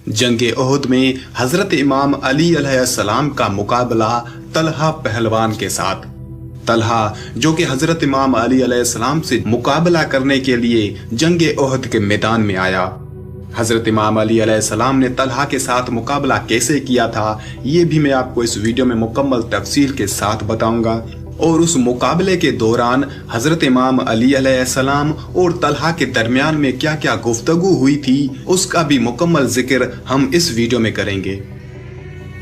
जंग ओहद में हजरत इमाम अली अलैहिस्सलाम का मुकाबला तलहा पहलवान के साथ। तलहा जो कि हजरत इमाम अली अलैहिस्सलाम से मुकाबला करने के लिए जंग ओहद के मैदान में आया। हजरत इमाम अली अलैहिस्सलाम ने तलहा के साथ मुकाबला कैसे किया था, ये भी मैं आपको इस वीडियो में मुकम्मल तफसील के साथ बताऊंगा। और उस मुकाबले के दौरान हजरत इमाम अली अलैहिस्सलाम और तलहा के दरमियान में क्या क्या गुफ्तगू हुई थी, उसका भी मुकम्मल जिक्र हम इस वीडियो में करेंगे।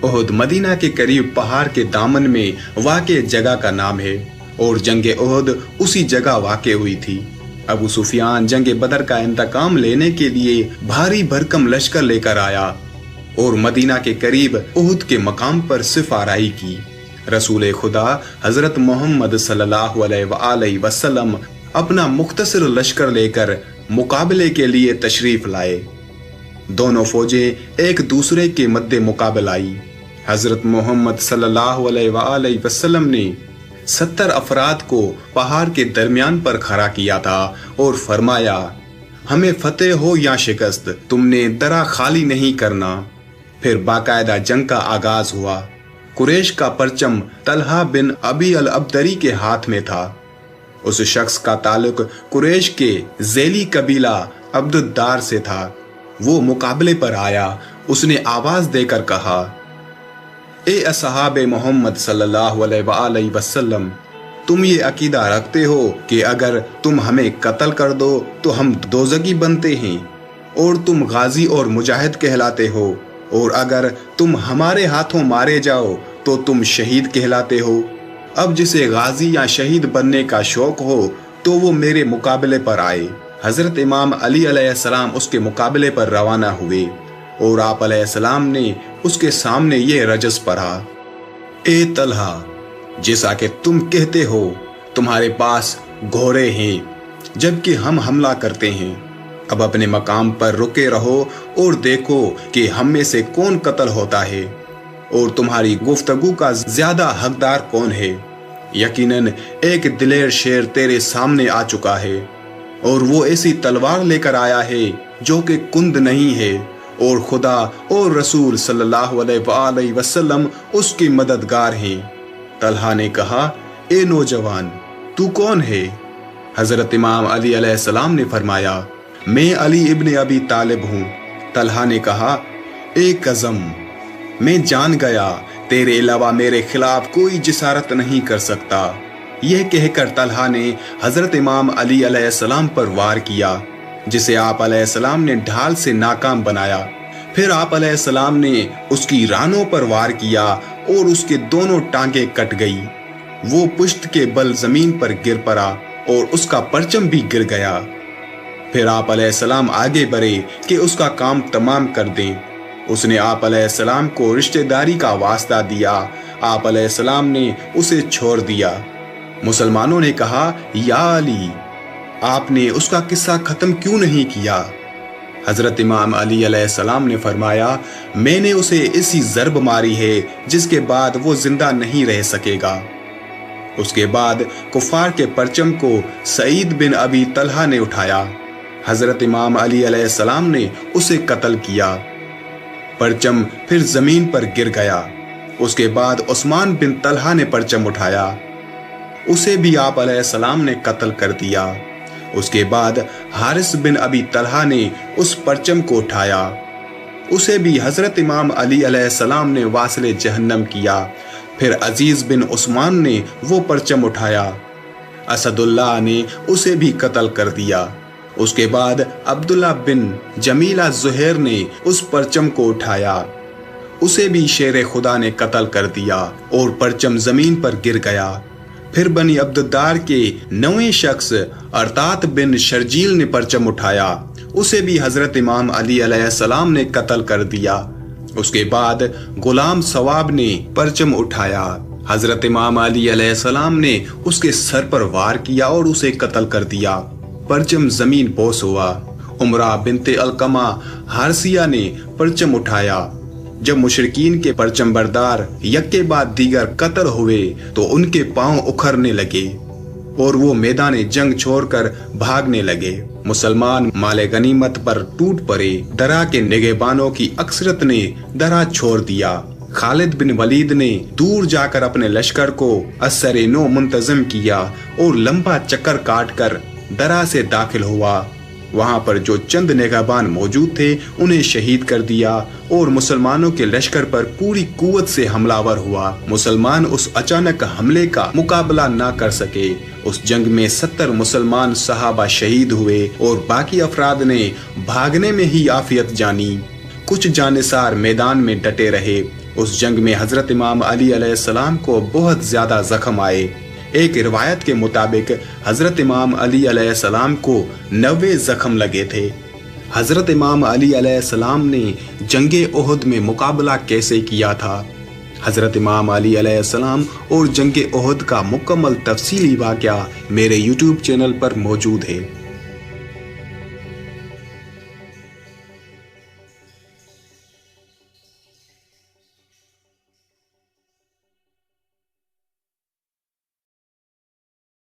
ओहद मदीना के करीब पहाड़ के दामन में वाक़े जगह का नाम है और जंग ओहद उसी जगह वाक़े हुई थी। अबू सुफियान जंग बदर का इंतकाम लेने के लिए भारी भरकम लश्कर लेकर आया और मदीना के करीब ओहद के मकाम पर सिफाराई की। रसूल खुदा हजरत मोहम्मद सल्लल्लाहु अलैहि वसल्लम अपना मुख्तसर लश्कर लेकर मुकाबले के लिए तशरीफ लाए। दोनों फौजें एक दूसरे के मद्दे मुकाबला आई। हजरत मोहम्मद सल्लल्लाहु अलैहि वसल्लम ने 70 अफराद को पहाड़ के दरमियान पर खड़ा किया था और फरमाया, हमें फतेह हो या शिकस्त, तुमने दरा खाली नहीं करना। फिर बाकायदा जंग का आगाज हुआ। कुरैश का परचम तलहा बिन अबी अल अब्दरी के हाथ में था। उस शख्स का ताल्लुक कुरैश के ज़ैली कबीला अब्दुद्दार से था। वो मुकाबले पर आया। उसने आवाज देकर कहा, ए असहाबे मोहम्मद सल्लल्लाहु अलैहि वसल्लम, तुम ये अकीदा रखते हो कि अगर तुम हमें कत्ल कर दो तो हम दोज़गी बनते हैं और तुम गाजी और मुजाहिद कहलाते हो, और अगर तुम हमारे हाथों मारे जाओ तो तुम शहीद कहलाते हो। अब जिसे गाजी या शहीद बनने का शौक हो तो वो मेरे मुकाबले पर आए। हजरत इमाम अली अलैहिस्सलाम उसके मुकाबले पर रवाना हुए और आप अलैहिस्सलाम ने उसके सामने ये रजस पढ़ा, ए तलहा, जैसा कि तुम कहते हो तुम्हारे पास घोड़े हैं जबकि हम हमला करते हैं। अब अपने मकाम पर रुके रहो और देखो कि हम में से कौन कत्ल होता है और तुम्हारी गुफ्तगू का ज्यादा हकदार कौन है। यकीनन एक दिलेर शेर तेरे सामने आ चुका है और वो ऐसी तलवार लेकर आया है जो कि कुंद नहीं है, और खुदा और रसूल सल्लल्लाहु अलैहि वसल्लम उसकी मददगार हैं। तलहा ने कहा, ए नौजवान, तू कौन है? हजरत इमाम अली अलैहिस्सलाम ने फरमाया, मैं अली इब्न अबी तालिब हूँ। तलहा ने कहा, ए कज़म, मैं जान गया तेरे अलावा मेरे खिलाफ कोई जिसारत नहीं कर सकता। यह कहकर तलहा ने हजरत इमाम अली अलैहिस्सलाम पर वार किया, जिसे आप अलैहिस्सलाम ने ढाल से नाकाम बनाया। फिर आप अलैहिस्सलाम ने उसकी रानों पर वार किया और उसके दोनों टांगे कट गई। वो पुश्त के बल जमीन पर गिर पड़ा और उसका परचम भी गिर गया। फिर आप अलैहिस्सलाम आगे बढ़े कि उसका काम तमाम कर दें। उसने आप अलैहिस्सलाम को रिश्तेदारी का वास्ता दिया। आप अलैहिस्सलाम ने उसे छोड़ दिया। मुसलमानों ने कहा, या अली, आपने उसका किस्सा खत्म क्यों नहीं किया? हजरत इमाम अली अलैहिस्सलाम ने फरमाया, मैंने उसे ऐसी ज़रब मारी है जिसके बाद वो जिंदा नहीं रह सकेगा। उसके बाद कुफार के परचम को सईद बिन अबी तलहा ने उठाया। हजरत इमाम अली अलैहिस्सलाम ने उसे कत्ल किया। परचम फिर जमीन पर गिर गया। उसके बाद उस्मान बिन तलहा ने परचम उठाया। उसे भी आप अलैहिस्सलाम ने कत्ल कर दिया। उसके बाद हारिस बिन अबी तलहा ने उस परचम को उठाया। उसे भी हजरत इमाम अली अलैहिस्सलाम ने वासिले जहन्नम किया। फिर अजीज बिन उस्मान ने वो परचम उठाया। असदुल्लाह ने उसे भी कत्ल कर दिया। उसके बाद अब्दुल्ला बिन जमीला ज़ुहैर ने उस परचम को उठाया। उसे भी शेर खुदा ने कत्ल कर दिया और परचम जमीन पर गिर गया। फिर बनी अब्दुद्दार के 9वें शख्स अरतात बिन शर्जील ने परचम उठाया। उसे भी हजरत इमाम अली अलैहिस्सलाम ने कत्ल कर दिया। उसके बाद गुलाम सवाब ने परचम उठाया। हजरत इमाम अली अलैहिस्सलाम ने उसके सर पर वार किया और उसे कत्ल कर दिया। परचम जमीन पोस हुआ। उमरा बिनते अलकमा हारसिया ने परचम उठाया। जब मुशरिकीन के परचम बरदार एक के बाद दीगर कत्ल हुए तो उनके पांव उखड़ने लगे और वो मैदान जंग छोड़कर भागने लगे। मुसलमान माले गनीमत पर टूट पड़े। दरा के निगहबानों की अक्सरत ने दरा छोड़ दिया। खालिद बिन वलीद ने दूर जाकर अपने लश्कर को असर नो मुंतजम किया और लंबा चक्कर काटकर दरा से दाखिल हुआ। वहां पर जो चंद निगहबान मौजूद थे उन्हें शहीद कर दिया और मुसलमानों के लश्कर पर पूरी कुव्वत से हमलावर हुआ। मुसलमान उस अचानक हमले का मुकाबला न कर सके। उस जंग में 70 मुसलमान सहाबा शहीद हुए और बाकी अफराद ने भागने में ही आफियत जानी। कुछ जानिसार मैदान में डटे रहे। उस जंग में हजरत इमाम अली अलैहिस्सलाम को बहुत ज्यादा जख्म आए। एक रिवायत के मुताबिक हजरत इमाम अली अलैहिस्सलाम को 90 जख्म लगे थे। हजरत इमाम अली अलैहिस्सलाम ने जंगे ओहद में मुकाबला कैसे किया था? हजरत इमाम अली अलैहिस्सलाम और जंगे ओहद का मुकम्मल तफसीली वाक़या मेरे YouTube चैनल पर मौजूद है।